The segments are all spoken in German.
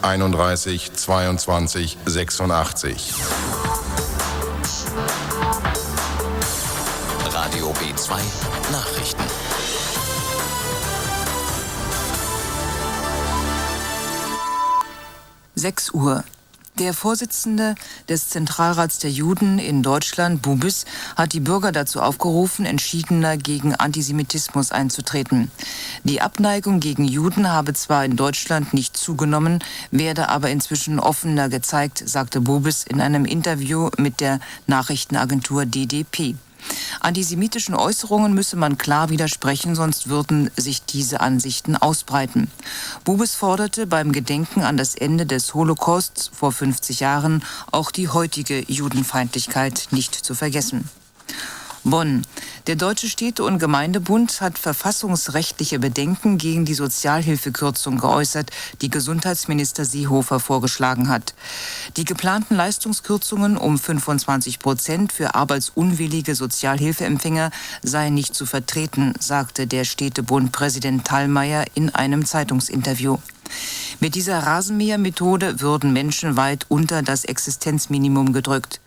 31 22 86. Radio B2 Nachrichten. Sechs Uhr. Der Vorsitzende des Zentralrats der Juden in Deutschland, Bubis, hat die Bürger dazu aufgerufen, entschiedener gegen Antisemitismus einzutreten. Die Abneigung gegen Juden habe zwar in Deutschland nicht zugenommen, werde aber inzwischen offener gezeigt, sagte Bubis in einem Interview mit der Nachrichtenagentur DDP. Antisemitischen Äußerungen müsse man klar widersprechen, sonst würden sich diese Ansichten ausbreiten. Bubis forderte beim Gedenken an das Ende des Holocausts vor 50 Jahren auch die heutige Judenfeindlichkeit nicht zu vergessen. Bonn. Der Deutsche Städte- und Gemeindebund hat verfassungsrechtliche Bedenken gegen die Sozialhilfekürzung geäußert, die Gesundheitsminister Seehofer vorgeschlagen hat. Die geplanten Leistungskürzungen um 25% für arbeitsunwillige Sozialhilfeempfänger seien nicht zu vertreten, sagte der Städtebund-Präsident Thalmeier in einem Zeitungsinterview. Mit dieser Rasenmähermethode würden Menschen weit unter das Existenzminimum gedrückt.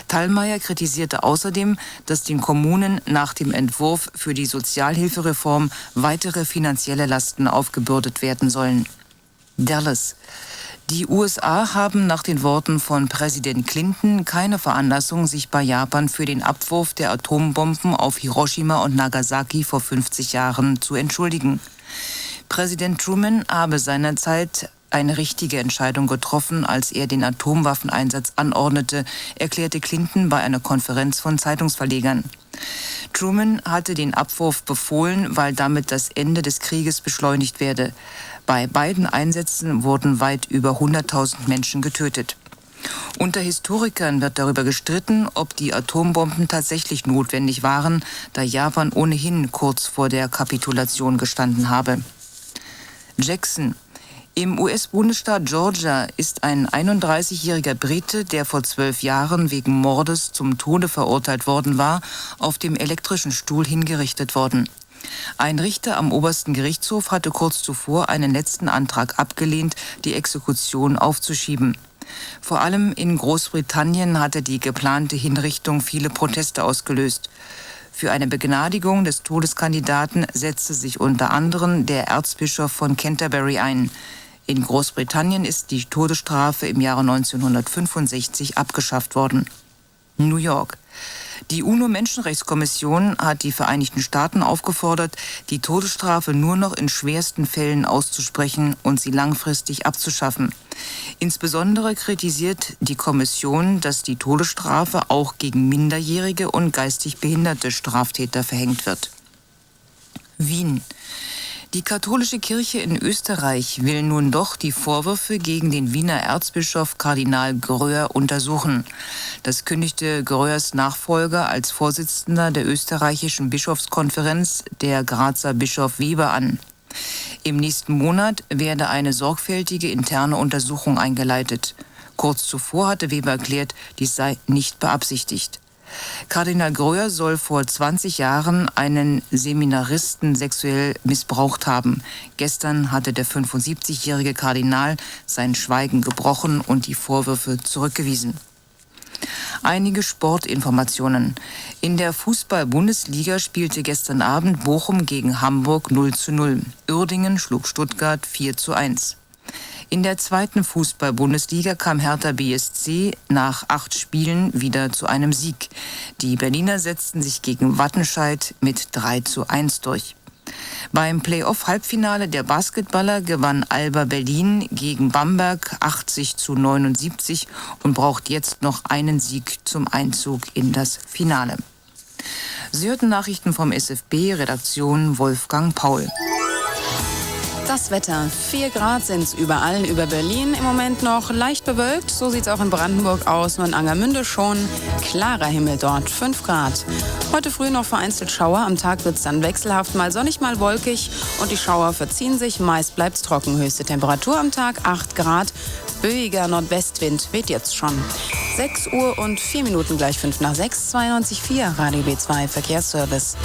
Thalmeier kritisierte außerdem, dass den Kommunen nach dem Entwurf für die Sozialhilfereform weitere finanzielle Lasten aufgebürdet werden sollen. Dallas. Die USA haben nach den Worten von Präsident Clinton keine Veranlassung, sich bei Japan für den Abwurf der Atombomben auf Hiroshima und Nagasaki vor 50 Jahren zu entschuldigen. Präsident Truman habe seinerzeit eine richtige Entscheidung getroffen, als er den Atomwaffeneinsatz anordnete, erklärte Clinton bei einer Konferenz von Zeitungsverlegern. Truman hatte den Abwurf befohlen, weil damit das Ende des Krieges beschleunigt werde. Bei beiden Einsätzen wurden weit über 100.000 Menschen getötet. Unter Historikern wird darüber gestritten, ob die Atombomben tatsächlich notwendig waren, da Japan ohnehin kurz vor der Kapitulation gestanden habe. Jackson. Im US-Bundesstaat Georgia ist ein 31-jähriger Brite, der vor 12 Jahren wegen Mordes zum Tode verurteilt worden war, auf dem elektrischen Stuhl hingerichtet worden. Ein Richter am obersten Gerichtshof hatte kurz zuvor einen letzten Antrag abgelehnt, die Exekution aufzuschieben. Vor allem in Großbritannien hatte die geplante Hinrichtung viele Proteste ausgelöst. Für eine Begnadigung des Todeskandidaten setzte sich unter anderem der Erzbischof von Canterbury ein. In Großbritannien ist die Todesstrafe im Jahre 1965 abgeschafft worden. New York. Die UNO-Menschenrechtskommission hat die Vereinigten Staaten aufgefordert, die Todesstrafe nur noch in schwersten Fällen auszusprechen und sie langfristig abzuschaffen. Insbesondere kritisiert die Kommission, dass die Todesstrafe auch gegen minderjährige und geistig behinderte Straftäter verhängt wird. Wien. Die katholische Kirche in Österreich will nun doch die Vorwürfe gegen den Wiener Erzbischof Kardinal Gröhr untersuchen. Das kündigte Gröhrs Nachfolger als Vorsitzender der österreichischen Bischofskonferenz, der Grazer Bischof Weber, an. Im nächsten Monat werde eine sorgfältige interne Untersuchung eingeleitet. Kurz zuvor hatte Weber erklärt, dies sei nicht beabsichtigt. Kardinal Gröhr soll vor 20 Jahren einen Seminaristen sexuell missbraucht haben. Gestern hatte der 75-jährige Kardinal sein Schweigen gebrochen und die Vorwürfe zurückgewiesen. Einige Sportinformationen. In der Fußball-Bundesliga spielte gestern Abend Bochum gegen Hamburg 0:0. Uerdingen schlug Stuttgart 4:1. In der zweiten Fußball-Bundesliga kam Hertha BSC nach 8 Spielen wieder zu einem Sieg. Die Berliner setzten sich gegen Wattenscheid mit 3:1 durch. Beim Playoff-Halbfinale der Basketballer gewann Alba Berlin gegen Bamberg 80:79 und braucht jetzt noch einen Sieg zum Einzug in das Finale. Sie hörten Nachrichten vom SFB, Redaktion Wolfgang Paul. Das Wetter. 4 Grad sind es überall über Berlin. Im Moment noch leicht bewölkt. So sieht es auch in Brandenburg aus. Nur in Angermünde schon. Klarer Himmel dort. 5 Grad. Heute früh noch vereinzelt Schauer. Am Tag wird es dann wechselhaft mal sonnig, mal wolkig. Und die Schauer verziehen sich. Meist bleibt es trocken. Höchste Temperatur am Tag 8 Grad. Böiger Nordwestwind weht jetzt schon. 6 Uhr und 4 Minuten, gleich 5 nach 6. 92,4 Radio B2 Verkehrsservice.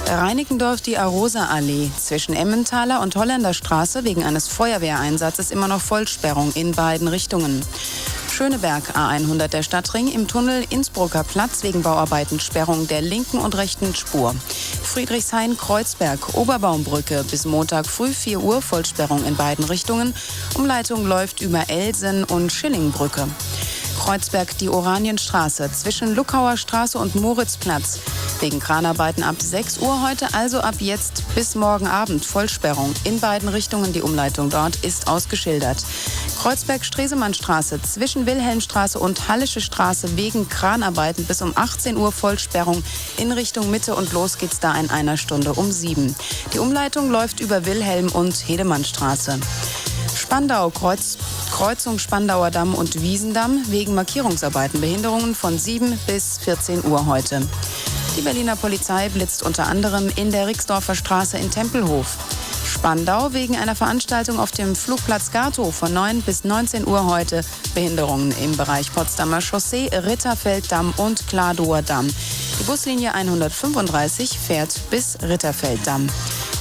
Reinickendorf die Arosa-Allee zwischen Emmentaler und Holländerstraße wegen eines Feuerwehreinsatzes immer noch Vollsperrung in beiden Richtungen. Schöneberg A100 der Stadtring im Tunnel Innsbrucker Platz wegen Bauarbeiten Sperrung der linken und rechten Spur. Friedrichshain-Kreuzberg Oberbaumbrücke bis Montag früh 4 Uhr Vollsperrung in beiden Richtungen. Umleitung läuft über Elsen und Schillingbrücke. Kreuzberg die Oranienstraße zwischen Luckauer Straße und Moritzplatz. Wegen Kranarbeiten ab 6 Uhr heute, also ab jetzt bis morgen Abend Vollsperrung. In beiden Richtungen die Umleitung dort ist ausgeschildert. Kreuzberg-Stresemannstraße zwischen Wilhelmstraße und Hallische Straße wegen Kranarbeiten bis um 18 Uhr Vollsperrung in Richtung Mitte und los geht's da in einer Stunde um 7. Die Umleitung läuft über Wilhelm- und Hedemannstraße. Spandau, Kreuzung Spandauer Damm und Wiesendamm wegen Markierungsarbeiten, Behinderungen von 7 bis 14 Uhr heute. Die Berliner Polizei blitzt unter anderem in der Rixdorfer Straße in Tempelhof. Spandau wegen einer Veranstaltung auf dem Flugplatz Gatow von 9 bis 19 Uhr heute. Behinderungen im Bereich Potsdamer Chaussee, Ritterfelddamm und Kladower Damm. Die Buslinie 135 fährt bis Ritterfelddamm.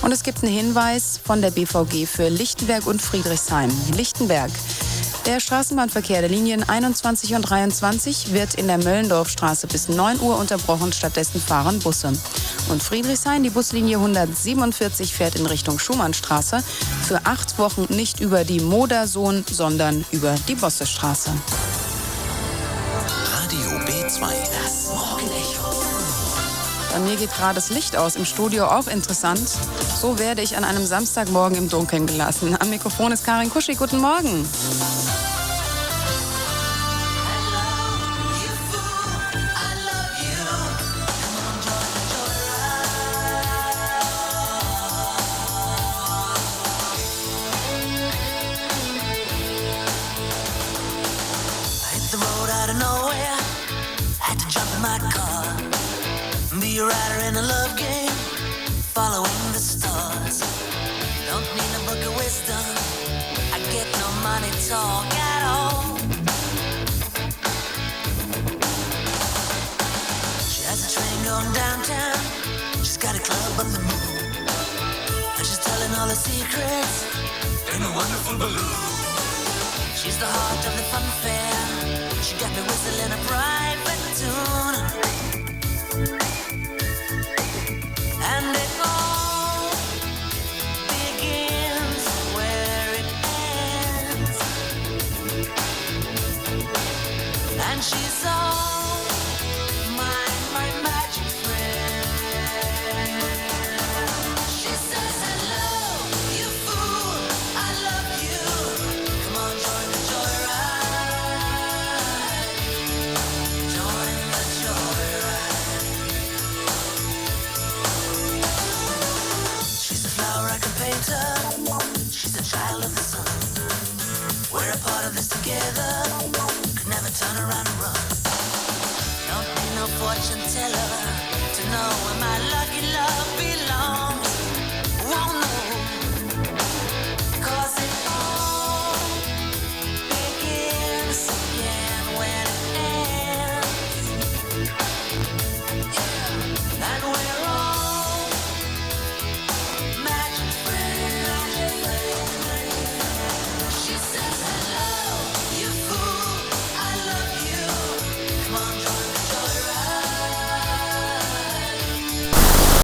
Und es gibt einen Hinweis von der BVG für Lichtenberg und Friedrichshain. Lichtenberg. Der Straßenbahnverkehr der Linien 21 und 23 wird in der Möllendorfstraße bis 9 Uhr unterbrochen, stattdessen fahren Busse. Und Friedrichshain, die Buslinie 147 fährt in Richtung Schumannstraße für 8 Wochen nicht über die Modersohn, sondern über die Bossestraße. Radio B2. Das Morgenecho. Bei mir geht gerade das Licht aus, im Studio auch interessant. So werde ich an einem Samstagmorgen im Dunkeln gelassen. Am Mikrofon ist Karin Kuschig. Guten Morgen. Be a rider in a love game, following the stars. Don't need a book of wisdom, I get no money talk at all. She has a train going downtown, she's got a club on the moon, and she's telling all her secrets in a wonderful balloon. She's the heart of the fun fair, she got me whistling a private tune. And it all begins where it ends. And she's all my magic friend. She says, hello, you fool, I love you. Come on, join the joyride. Join the joyride. She's a child of the sun. We're a part of this together.